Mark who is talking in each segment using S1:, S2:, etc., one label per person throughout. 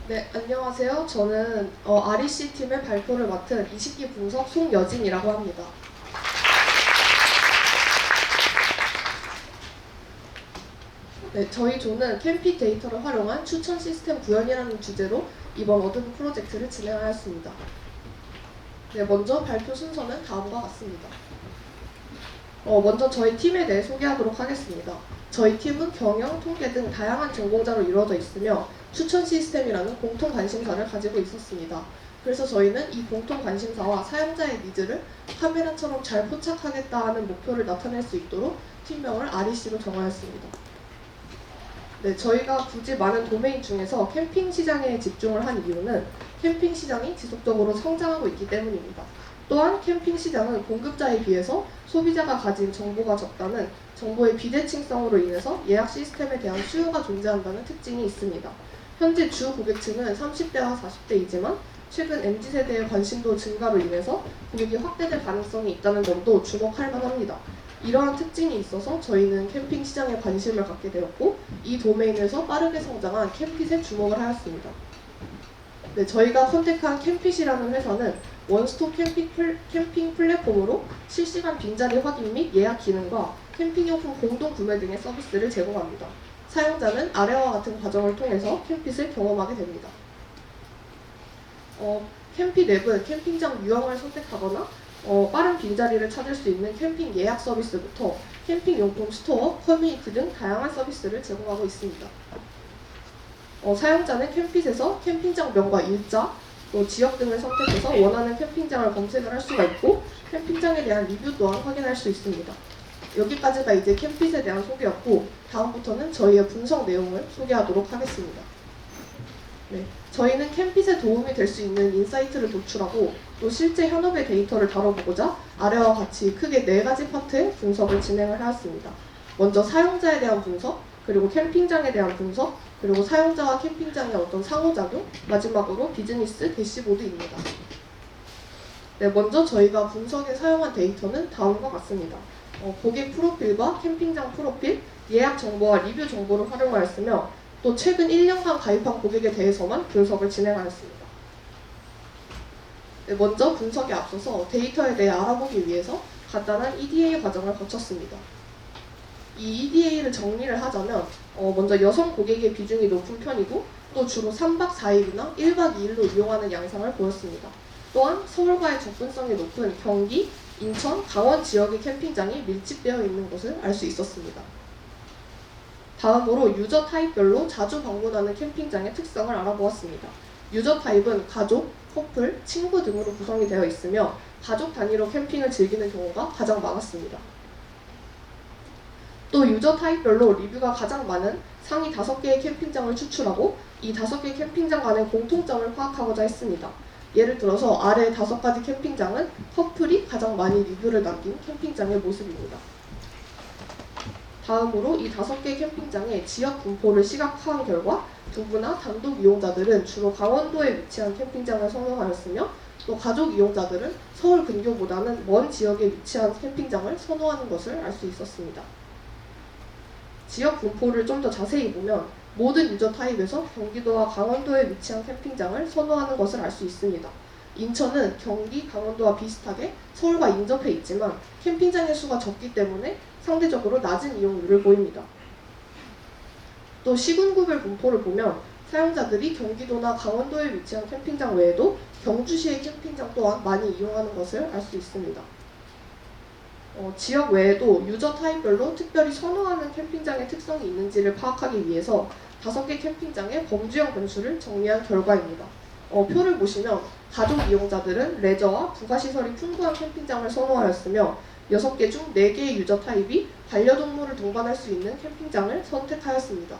S1: 네, 안녕하세요. 저는 REC 팀의 발표를 맡은 이식기 분석 송여진이라고 합니다. 네, 저희 조는 캠핑 데이터를 활용한 추천 시스템 구현이라는 주제로 이번 어드브 프로젝트를 진행하였습니다. 네, 먼저 발표 순서는 다음과 같습니다. 먼저 저희 팀에 대해 소개하도록 하겠습니다. 저희 팀은 경영, 통계 등 다양한 전공자로 이루어져 있으며 추천 시스템이라는 공통 관심사를 가지고 있었습니다. 그래서 저희는 이 공통 관심사와 사용자의 니즈를 카메라처럼 잘 포착하겠다 하는 목표를 나타낼 수 있도록 팀명을 REC로 정하였습니다. 네, 저희가 굳이 많은 도메인 중에서 캠핑 시장에 집중을 한 이유는 캠핑 시장이 지속적으로 성장하고 있기 때문입니다. 또한 캠핑 시장은 공급자에 비해서 소비자가 가진 정보가 적다는 정보의 비대칭성으로 인해서 예약 시스템에 대한 수요가 존재한다는 특징이 있습니다. 현재 주 고객층은 30대와 40대이지만 최근 MZ세대의 관심도 증가로 인해서 고객이 확대될 가능성이 있다는 점도 주목할 만합니다. 이러한 특징이 있어서 저희는 캠핑 시장에 관심을 갖게 되었고 이 도메인에서 빠르게 성장한 캠핏에 주목을 하였습니다. 네, 저희가 선택한 캠핏이라는 회사는 원스톱 캠핑 플랫폼으로 실시간 빈자리 확인 및 예약 기능과 캠핑용품 공동 구매 등의 서비스를 제공합니다. 사용자는 아래와 같은 과정을 통해서 캠핏을 경험하게 됩니다. 캠핏 앱은 캠핑장 유형을 선택하거나 빠른 빈자리를 찾을 수 있는 캠핑 예약 서비스부터 캠핑용품 스토어, 커뮤니티 등 다양한 서비스를 제공하고 있습니다. 사용자는 캠핏에서 캠핑장명과 일자, 또 지역 등을 선택해서 원하는 캠핑장을 검색을 할 수가 있고 캠핑장에 대한 리뷰 또한 확인할 수 있습니다. 여기까지가 이제 캠핏에 대한 소개였고 다음부터는 저희의 분석 내용을 소개하도록 하겠습니다. 네, 저희는 캠핏에 도움이 될 수 있는 인사이트를 도출하고 또 실제 현업의 데이터를 다뤄보고자 아래와 같이 크게 4가지 파트의 분석을 진행을 하였습니다. 먼저 사용자에 대한 분석, 그리고 캠핑장에 대한 분석, 그리고 사용자와 캠핑장의 어떤 상호작용, 마지막으로 비즈니스 대시보드입니다. 네, 먼저 저희가 분석에 사용한 데이터는 다음과 같습니다. 고객 프로필과 캠핑장 프로필, 예약 정보와 리뷰 정보를 활용하였으며 또 최근 1년간 가입한 고객에 대해서만 분석을 진행하였습니다. 네, 먼저 분석에 앞서서 데이터에 대해 알아보기 위해서 간단한 EDA 과정을 거쳤습니다. 이 EDA를 정리를 하자면 먼저 여성 고객의 비중이 높은 편이고 또 주로 3박 4일이나 1박 2일로 이용하는 양상을 보였습니다. 또한 서울과의 접근성이 높은 경기, 인천, 강원 지역의 캠핑장이 밀집되어 있는 것을 알 수 있었습니다. 다음으로 유저 타입별로 자주 방문하는 캠핑장의 특성을 알아보았습니다. 유저 타입은 가족, 커플, 친구 등으로 구성이 되어 있으며 가족 단위로 캠핑을 즐기는 경우가 가장 많았습니다. 또 유저 타입별로 리뷰가 가장 많은 상위 5개의 캠핑장을 추출하고 이 5개 캠핑장 간의 공통점을 파악하고자 했습니다. 예를 들어서 아래 5가지 캠핑장은 커플이 가장 많이 리뷰를 남긴 캠핑장의 모습입니다. 다음으로 이 5개 캠핑장의 지역 분포를 시각화한 결과 부부나 단독 이용자들은 주로 강원도에 위치한 캠핑장을 선호하였으며 또 가족 이용자들은 서울 근교보다는 먼 지역에 위치한 캠핑장을 선호하는 것을 알 수 있었습니다. 지역 분포를 좀 더 자세히 보면 모든 유저 타입에서 경기도와 강원도에 위치한 캠핑장을 선호하는 것을 알 수 있습니다. 인천은 경기, 강원도와 비슷하게 서울과 인접해 있지만 캠핑장의 수가 적기 때문에 상대적으로 낮은 이용률을 보입니다. 또 시군구별 분포를 보면 사용자들이 경기도나 강원도에 위치한 캠핑장 외에도 경주시의 캠핑장 또한 많이 이용하는 것을 알 수 있습니다. 지역 외에도 유저 타입별로 특별히 선호하는 캠핑장의 특성이 있는지를 파악하기 위해서 5개 캠핑장의 범주형 변수를 정리한 결과입니다. 표를 보시면 가족 이용자들은 레저와 부가시설이 풍부한 캠핑장을 선호하였으며 6개 중 4개의 유저 타입이 반려동물을 동반할 수 있는 캠핑장을 선택하였습니다.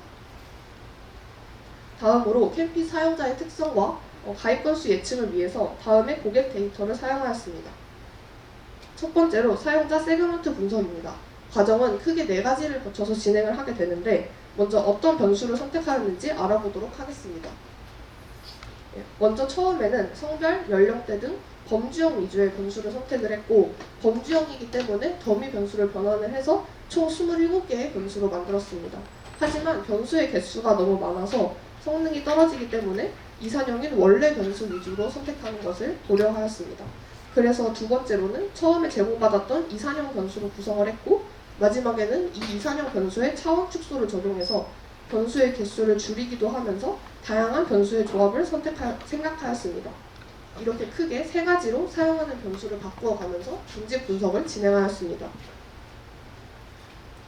S1: 다음으로 캠핑 사용자의 특성과 가입 건수 예측을 위해서 다음의 고객 데이터를 사용하였습니다. 첫 번째로 사용자 세그먼트 분석입니다. 과정은 크게 4가지를 거쳐서 진행을 하게 되는데 먼저 어떤 변수를 선택하였는지 알아보도록 하겠습니다. 먼저 처음에는 성별, 연령대 등 범주형 위주의 변수를 선택을 했고 범주형이기 때문에 더미 변수를 변환을 해서 총 27개의 변수로 만들었습니다. 하지만 변수의 개수가 너무 많아서 성능이 떨어지기 때문에 이산형인 원래 변수 위주로 선택하는 것을 고려하였습니다. 그래서 두 번째로는 처음에 제공받았던 이산형 변수로 구성을 했고, 마지막에는 이 이산형 변수의 차원 축소를 적용해서 변수의 개수를 줄이기도 하면서 다양한 변수의 조합을 생각하였습니다. 이렇게 크게 세 가지로 사용하는 변수를 바꾸어가면서 분집 분석을 진행하였습니다.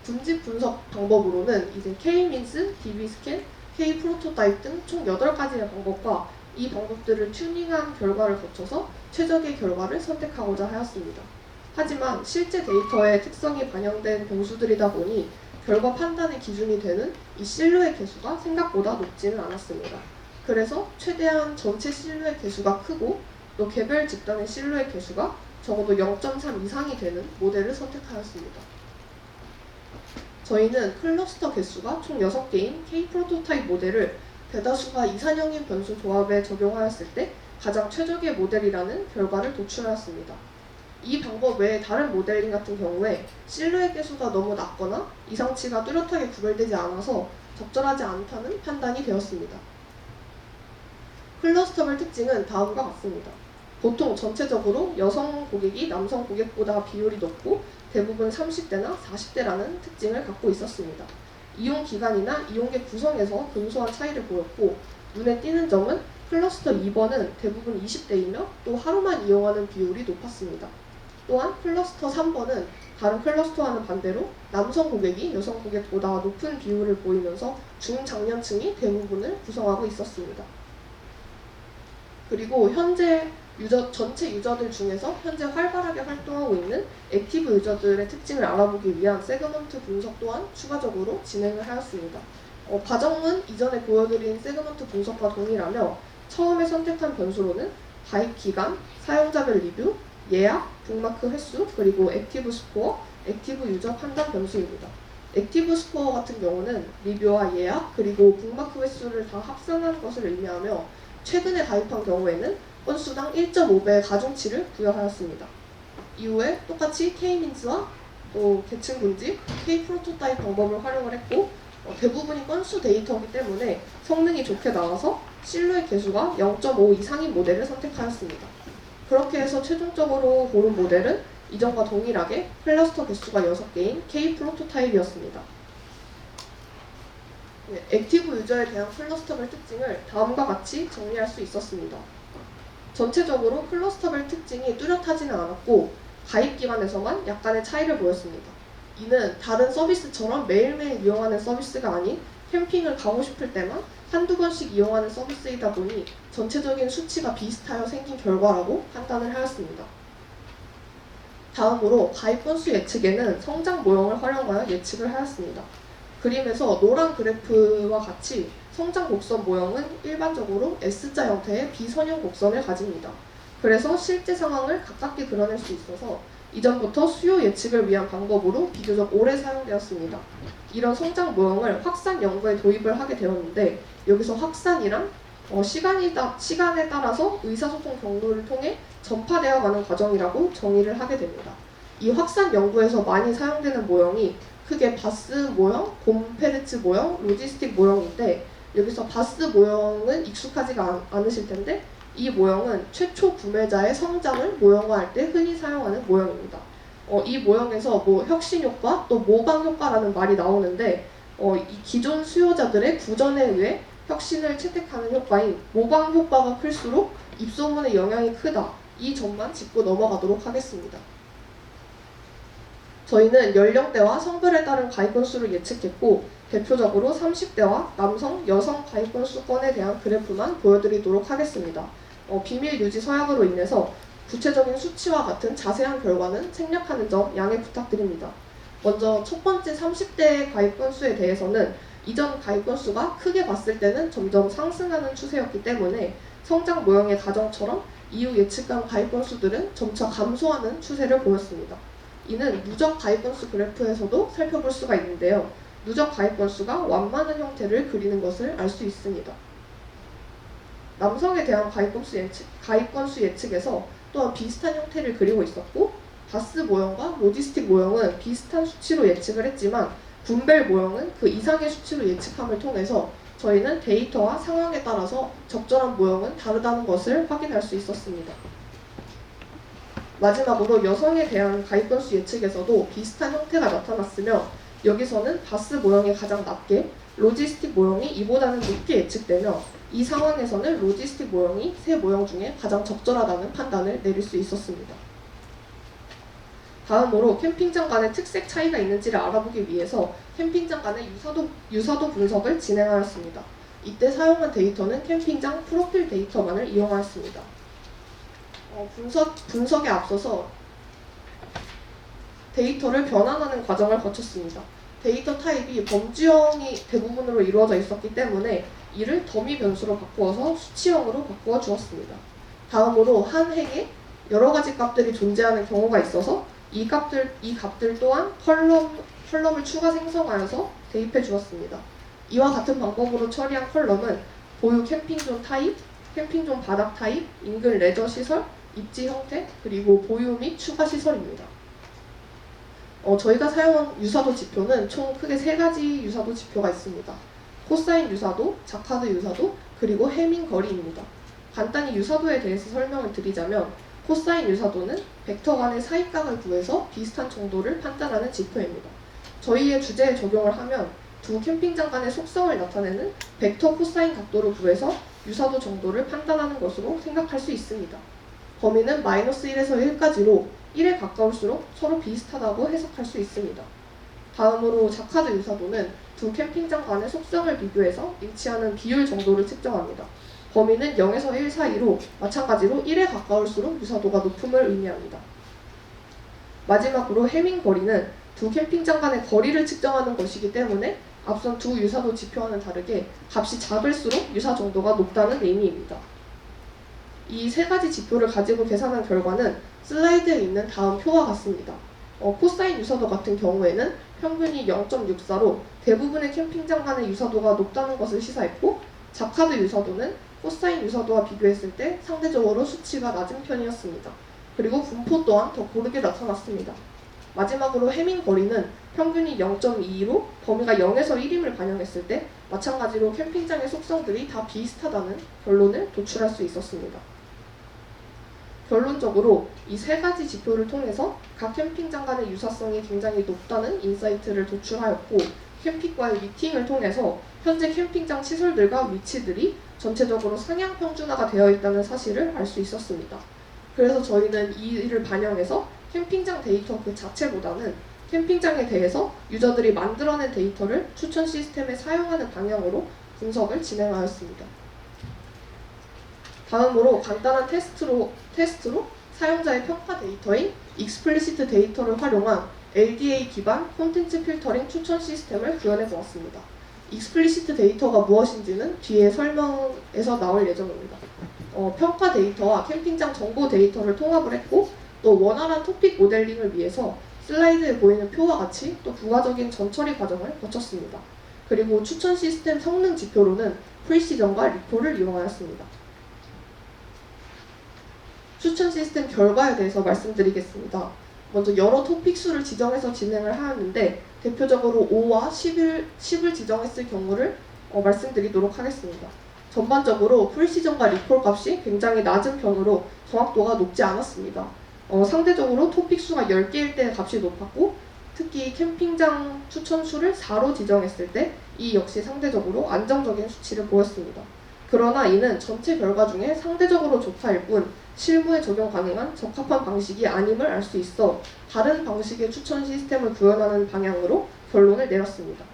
S1: 분집 분석 방법으로는 이제 K-means, DB-scan, K-prototype 등 총 8가지의 방법과 이 방법들을 튜닝한 결과를 거쳐서 최적의 결과를 선택하고자 하였습니다. 하지만 실제 데이터의 특성이 반영된 변수들이다 보니 결과 판단의 기준이 되는 이 실루엣 개수가 생각보다 높지는 않았습니다. 그래서 최대한 전체 실루엣 개수가 크고 또 개별 집단의 실루엣 개수가 적어도 0.3 이상이 되는 모델을 선택하였습니다. 저희는 클러스터 개수가 총 6개인 K-프로토타입 모델을 대다수가 이산형인 변수 조합에 적용하였을 때 가장 최적의 모델이라는 결과를 도출하였습니다. 이 방법 외에 다른 모델링 같은 경우에 실루엣 개수가 너무 낮거나 이상치가 뚜렷하게 구별되지 않아서 적절하지 않다는 판단이 되었습니다. 클러스터별 특징은 다음과 같습니다. 보통 전체적으로 여성 고객이 남성 고객보다 비율이 높고 대부분 30대나 40대라는 특징을 갖고 있었습니다. 이용 기간이나 이용객 구성에서 근소한 차이를 보였고, 눈에 띄는 점은 클러스터 2번은 대부분 20대이며 또 하루만 이용하는 비율이 높았습니다. 또한 클러스터 3번은 다른 클러스터와는 반대로 남성 고객이 여성 고객보다 높은 비율을 보이면서 중장년층이 대부분을 구성하고 있었습니다. 그리고 현재 전체 유저들 중에서 현재 활발하게 활동하고 있는 액티브 유저들의 특징을 알아보기 위한 세그먼트 분석 또한 추가적으로 진행을 하였습니다. 과정은 이전에 보여드린 세그먼트 분석과 동일하며 처음에 선택한 변수로는 가입 기간, 사용자별 리뷰, 예약, 북마크 횟수, 그리고 액티브 스코어, 액티브 유저 판단 변수입니다. 액티브 스코어 같은 경우는 리뷰와 예약, 그리고 북마크 횟수를 다 합산한 것을 의미하며 최근에 가입한 경우에는 건수당 1.5배의 가중치를 부여하였습니다. 이후에 똑같이 K-means와 또 계층 분집, K-prototype 방법을 활용을 했고, 대부분이 건수 데이터이기 때문에 성능이 좋게 나와서 실루엣 개수가 0.5 이상인 모델을 선택하였습니다. 그렇게 해서 최종적으로 고른 모델은 이전과 동일하게 클러스터 개수가 6개인 K-prototype이었습니다. 액티브 유저에 대한 클러스터별 특징을 다음과 같이 정리할 수 있었습니다. 전체적으로 클러스터별 특징이 뚜렷하지는 않았고 가입 기간에서만 약간의 차이를 보였습니다. 이는 다른 서비스처럼 매일매일 이용하는 서비스가 아닌 캠핑을 가고 싶을 때만 한두 번씩 이용하는 서비스이다 보니 전체적인 수치가 비슷하여 생긴 결과라고 판단을 하였습니다. 다음으로 가입 건수 예측에는 성장 모형을 활용하여 예측을 하였습니다. 그림에서 노란 그래프와 같이 성장 곡선 모형은 일반적으로 S자 형태의 비선형 곡선을 가집니다. 그래서 실제 상황을 가깝게 그려낼 수 있어서 이전부터 수요 예측을 위한 방법으로 비교적 오래 사용되었습니다. 이런 성장 모형을 확산 연구에 도입을 하게 되었는데, 여기서 확산이란 시간에 따라서 의사소통 경로를 통해 전파되어 가는 과정이라고 정의를 하게 됩니다. 이 확산 연구에서 많이 사용되는 모형이 크게 바스 모형, 곰페르츠 모형, 로지스틱 모형인데, 여기서 바스 모형은 익숙하지가 않으실 텐데 이 모형은 최초 구매자의 성장을 모형화할 때 흔히 사용하는 모형입니다. 이 모형에서 혁신 효과, 또 모방 효과라는 말이 나오는데 이 기존 수요자들의 구전에 의해 혁신을 채택하는 효과인 모방 효과가 클수록 입소문의 영향이 크다. 이 점만 짚고 넘어가도록 하겠습니다. 저희는 연령대와 성별에 따른 가입 건수를 예측했고, 대표적으로 30대와 남성, 여성 가입 건수권에 대한 그래프만 보여드리도록 하겠습니다. 비밀 유지 서약으로 인해서 구체적인 수치와 같은 자세한 결과는 생략하는 점 양해 부탁드립니다. 먼저 첫 번째 30대 가입 건수에 대해서는 이전 가입 건수가 크게 봤을 때는 점점 상승하는 추세였기 때문에 성장 모형의 가정처럼 이후 예측한 가입 건수들은 점차 감소하는 추세를 보였습니다. 이는 누적 가입 건수 그래프에서도 살펴볼 수가 있는데요. 누적 가입 건수가 완만한 형태를 그리는 것을 알 수 있습니다. 남성에 대한 가입 건수 예측에서 또한 비슷한 형태를 그리고 있었고, 바스 모형과 로지스틱 모형은 비슷한 수치로 예측을 했지만 분벨 모형은 그 이상의 수치로 예측함을 통해서 저희는 데이터와 상황에 따라서 적절한 모형은 다르다는 것을 확인할 수 있었습니다. 마지막으로 여성에 대한 가입 건수 예측에서도 비슷한 형태가 나타났으며 여기서는 바스 모형이 가장 낮게 로지스틱 모형이 이보다는 높게 예측되며 이 상황에서는 로지스틱 모형이 세 모형 중에 가장 적절하다는 판단을 내릴 수 있었습니다. 다음으로 캠핑장 간의 특색 차이가 있는지를 알아보기 위해서 캠핑장 간의 유사도 분석을 진행하였습니다. 이때 사용한 데이터는 캠핑장 프로필 데이터만을 이용하였습니다. 분석에 앞서서 데이터를 변환하는 과정을 거쳤습니다. 데이터 타입이 범주형이 대부분으로 이루어져 있었기 때문에 이를 더미 변수로 바꾸어서 수치형으로 바꾸어 주었습니다. 다음으로 한 행에 여러 가지 값들이 존재하는 경우가 있어서 이 값들 또한 컬럼을 추가 생성하여서 대입해 주었습니다. 이와 같은 방법으로 처리한 컬럼은 보유 캠핑존 타입, 캠핑존 바닥 타입, 인근 레저 시설, 입지 형태, 그리고 보유 및 추가 시설입니다. 저희가 사용한 유사도 지표는 총 크게 세 가지 유사도 지표가 있습니다. 코사인 유사도, 자카드 유사도, 그리고 해밍 거리입니다. 간단히 유사도에 대해서 설명을 드리자면 코사인 유사도는 벡터 간의 사이각을 구해서 비슷한 정도를 판단하는 지표입니다. 저희의 주제에 적용을 하면 두 캠핑장 간의 속성을 나타내는 벡터 코사인 각도를 구해서 유사도 정도를 판단하는 것으로 생각할 수 있습니다. 범위는 -1에서 1까지로 1에 가까울수록 서로 비슷하다고 해석할 수 있습니다. 다음으로 자카드 유사도는 두 캠핑장 간의 속성을 비교해서 일치하는 비율 정도를 측정합니다. 범위는 0에서 1 사이로 마찬가지로 1에 가까울수록 유사도가 높음을 의미합니다. 마지막으로 해밍 거리는 두 캠핑장 간의 거리를 측정하는 것이기 때문에 앞선 두 유사도 지표와는 다르게 값이 작을수록 유사 정도가 높다는 의미입니다. 이 세 가지 지표를 가지고 계산한 결과는 슬라이드에 있는 다음 표와 같습니다. 코사인 유사도 같은 경우에는 평균이 0.64로 대부분의 캠핑장 간의 유사도가 높다는 것을 시사했고 자카드 유사도는 코사인 유사도와 비교했을 때 상대적으로 수치가 낮은 편이었습니다. 그리고 분포 또한 더 고르게 나타났습니다. 마지막으로 해밍 거리는 평균이 0.22로 범위가 0에서 1임을 반영했을 때 마찬가지로 캠핑장의 속성들이 다 비슷하다는 결론을 도출할 수 있었습니다. 결론적으로 이 세 가지 지표를 통해서 각 캠핑장 간의 유사성이 굉장히 높다는 인사이트를 도출하였고 캠핑과의 미팅을 통해서 현재 캠핑장 시설들과 위치들이 전체적으로 상향 평준화가 되어 있다는 사실을 알 수 있었습니다. 그래서 저희는 이를 반영해서 캠핑장 데이터 그 자체보다는 캠핑장에 대해서 유저들이 만들어낸 데이터를 추천 시스템에 사용하는 방향으로 분석을 진행하였습니다. 다음으로 간단한 테스트로 사용자의 평가 데이터인 익스플리시트 데이터를 활용한 LDA 기반 콘텐츠 필터링 추천 시스템을 구현해 보았습니다. 익스플리시트 데이터가 무엇인지는 뒤에 설명에서 나올 예정입니다. 평가 데이터와 캠핑장 정보 데이터를 통합을 했고 또 원활한 토픽 모델링을 위해서 슬라이드에 보이는 표와 같이 또 부가적인 전처리 과정을 거쳤습니다. 그리고 추천 시스템 성능 지표로는 프리시전과 리포를 이용하였습니다. 추천 시스템 결과에 대해서 말씀드리겠습니다. 먼저 여러 토픽 수를 지정해서 진행을 하였는데 대표적으로 5와 10을 지정했을 경우를 말씀드리도록 하겠습니다. 전반적으로 프리시전과 리폴 값이 굉장히 낮은 편으로 정확도가 높지 않았습니다. 상대적으로 토픽 수가 10개일 때 값이 높았고 특히 캠핑장 추천 수를 4로 지정했을 때 이 역시 상대적으로 안정적인 수치를 보였습니다. 그러나 이는 전체 결과 중에 상대적으로 좋다일 뿐 실무에 적용 가능한 적합한 방식이 아님을 알 수 있어 다른 방식의 추천 시스템을 구현하는 방향으로 결론을 내렸습니다.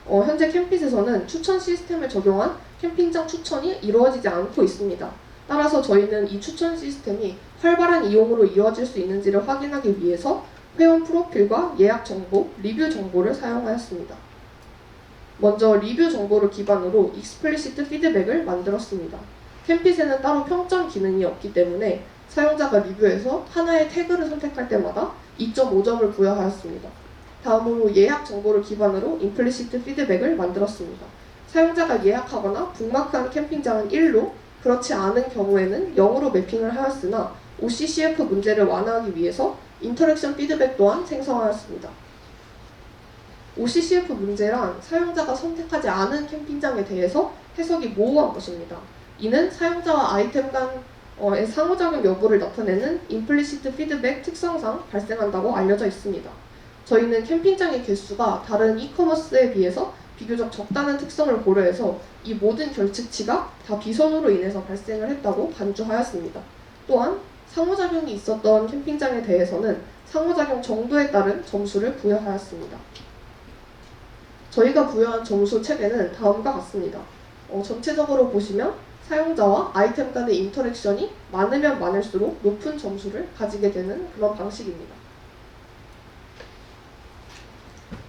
S1: 현재 캠핏에서는 추천 시스템을 적용한 캠핑장 추천이 이루어지지 않고 있습니다. 따라서 저희는 이 추천 시스템이 활발한 이용으로 이루어질 수 있는지를 확인하기 위해서 회원 프로필과 예약 정보, 리뷰 정보를 사용하였습니다. 먼저 리뷰 정보를 기반으로 익스플리시트 피드백을 만들었습니다. 캠핏에는 따로 평점 기능이 없기 때문에 사용자가 리뷰에서 하나의 태그를 선택할 때마다 2.5점을 부여하였습니다. 다음으로 예약 정보를 기반으로 임플리시트 피드백을 만들었습니다. 사용자가 예약하거나 북마크한 캠핑장은 1로, 그렇지 않은 경우에는 0으로 매핑을 하였으나 OCCF 문제를 완화하기 위해서 인터랙션 피드백 또한 생성하였습니다. OCCF 문제란 사용자가 선택하지 않은 캠핑장에 대해서 해석이 모호한 것입니다. 이는 사용자와 아이템 간의 상호작용 여부를 나타내는 임플리시트 피드백 특성상 발생한다고 알려져 있습니다. 저희는 캠핑장의 개수가 다른 이커머스에 비해서 비교적 적다는 특성을 고려해서 이 모든 결측치가 다 비선으로 인해서 발생을 했다고 간주하였습니다. 또한 상호작용이 있었던 캠핑장에 대해서는 상호작용 정도에 따른 점수를 부여하였습니다. 저희가 부여한 점수 체계는 다음과 같습니다. 전체적으로 보시면 사용자와 아이템 간의 인터랙션이 많으면 많을수록 높은 점수를 가지게 되는 그런 방식입니다.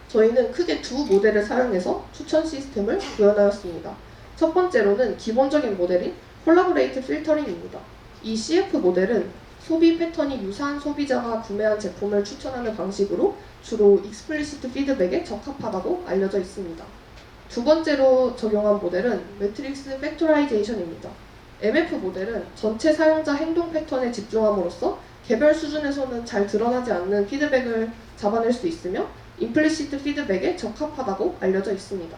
S1: 저희는 크게 두 모델을 사용해서 추천 시스템을 구현하였습니다. 첫 번째로는 기본적인 모델인 콜라보레이트 필터링입니다. 이 CF 모델은 소비 패턴이 유사한 소비자가 구매한 제품을 추천하는 방식으로 주로 익스플리시트 피드백에 적합하다고 알려져 있습니다. 두 번째로 적용한 모델은 매트릭스 팩토라이제이션입니다. MF 모델은 전체 사용자 행동 패턴에 집중함으로써 개별 수준에서는 잘 드러나지 않는 피드백을 잡아낼 수 있으며 임플리시트 피드백에 적합하다고 알려져 있습니다.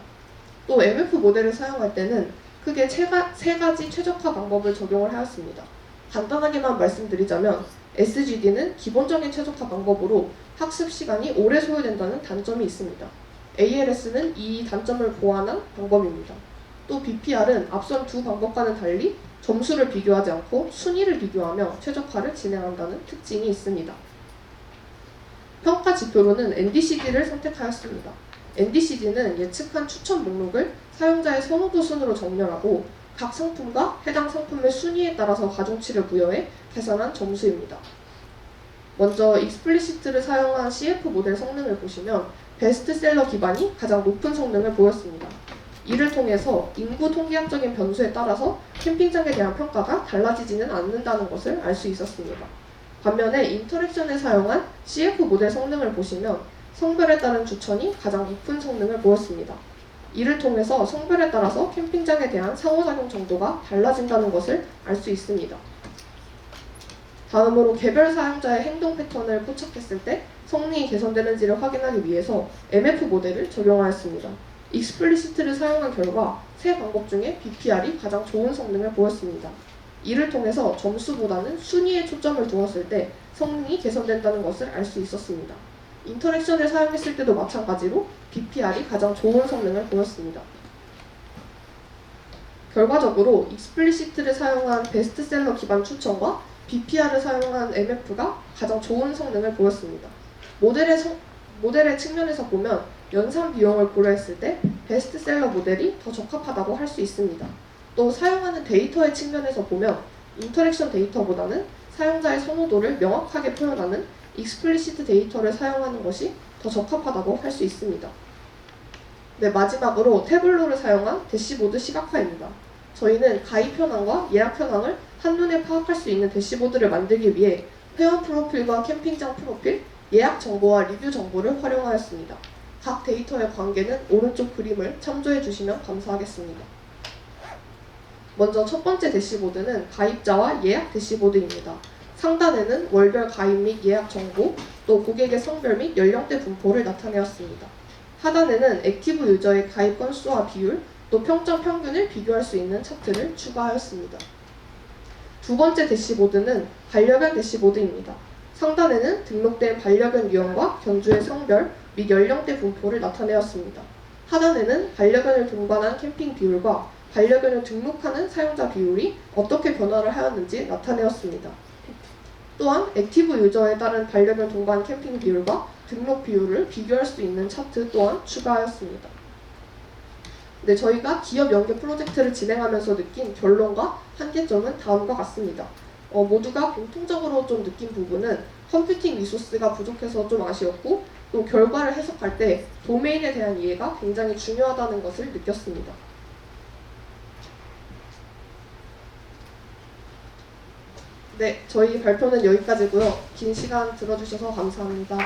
S1: 또 MF 모델을 사용할 때는 크게 세 가지 최적화 방법을 적용을 하였습니다. 간단하게만 말씀드리자면 SGD는 기본적인 최적화 방법으로 학습 시간이 오래 소요된다는 단점이 있습니다. ALS는 이 단점을 보완한 방법입니다. 또 BPR은 앞선 두 방법과는 달리 점수를 비교하지 않고 순위를 비교하며 최적화를 진행한다는 특징이 있습니다. 평가 지표로는 NDCD를 선택하였습니다. NDCD는 예측한 추천 목록을 사용자의 선호도 순으로 정렬하고 각 상품과 해당 상품의 순위에 따라서 가중치를 부여해 계산한 점수입니다. 먼저 익스플리시트를 사용한 CF 모델 성능을 보시면 베스트셀러 기반이 가장 높은 성능을 보였습니다. 이를 통해서 인구 통계학적인 변수에 따라서 캠핑장에 대한 평가가 달라지지는 않는다는 것을 알 수 있었습니다. 반면에 인터랙션에 사용한 CF 모델 성능을 보시면 성별에 따른 추천이 가장 높은 성능을 보였습니다. 이를 통해서 성별에 따라서 캠핑장에 대한 상호작용 정도가 달라진다는 것을 알 수 있습니다. 다음으로 개별 사용자의 행동 패턴을 포착했을 때 성능이 개선되는지를 확인하기 위해서 MF 모델을 적용하였습니다. 익스플리시트를 사용한 결과 세 방법 중에 BPR이 가장 좋은 성능을 보였습니다. 이를 통해서 점수보다는 순위에 초점을 두었을 때 성능이 개선된다는 것을 알 수 있었습니다. 인터랙션을 사용했을 때도 마찬가지로 BPR이 가장 좋은 성능을 보였습니다. 결과적으로 익스플리시트를 사용한 베스트셀러 기반 추천과 BPR을 사용한 MF가 가장 좋은 성능을 보였습니다. 모델의 측면에서 보면 연산 비용을 고려했을 때 베스트셀러 모델이 더 적합하다고 할 수 있습니다. 또 사용하는 데이터의 측면에서 보면 인터랙션 데이터보다는 사용자의 선호도를 명확하게 표현하는 익스플리시트 데이터를 사용하는 것이 더 적합하다고 할 수 있습니다. 네, 마지막으로 태블로를 사용한 대시보드 시각화입니다. 저희는 가입 현황과 예약 현황을 한눈에 파악할 수 있는 대시보드를 만들기 위해 회원 프로필과 캠핑장 프로필, 예약 정보와 리뷰 정보를 활용하였습니다. 각 데이터의 관계는 오른쪽 그림을 참조해 주시면 감사하겠습니다. 먼저 첫 번째 대시보드는 가입자와 예약 대시보드입니다. 상단에는 월별 가입 및 예약 정보, 또 고객의 성별 및 연령대 분포를 나타내었습니다. 하단에는 액티브 유저의 가입 건수와 비율, 또 평점 평균을 비교할 수 있는 차트를 추가하였습니다. 두 번째 대시보드는 반려견 대시보드입니다. 상단에는 등록된 반려견 유형과 견주의 성별 및 연령대 분포를 나타내었습니다. 하단에는 반려견을 동반한 캠핑 비율과 반려견을 등록하는 사용자 비율이 어떻게 변화를 하였는지 나타내었습니다. 또한 액티브 유저에 따른 반려견 동반 캠핑 비율과 등록 비율을 비교할 수 있는 차트 또한 추가하였습니다. 네, 저희가 기업 연계 프로젝트를 진행하면서 느낀 결론과 한계점은 다음과 같습니다. 모두가 공통적으로 좀 느낀 부분은 컴퓨팅 리소스가 부족해서 좀 아쉬웠고, 또 결과를 해석할 때 도메인에 대한 이해가 굉장히 중요하다는 것을 느꼈습니다. 네, 저희 발표는 여기까지고요. 긴 시간 들어주셔서 감사합니다.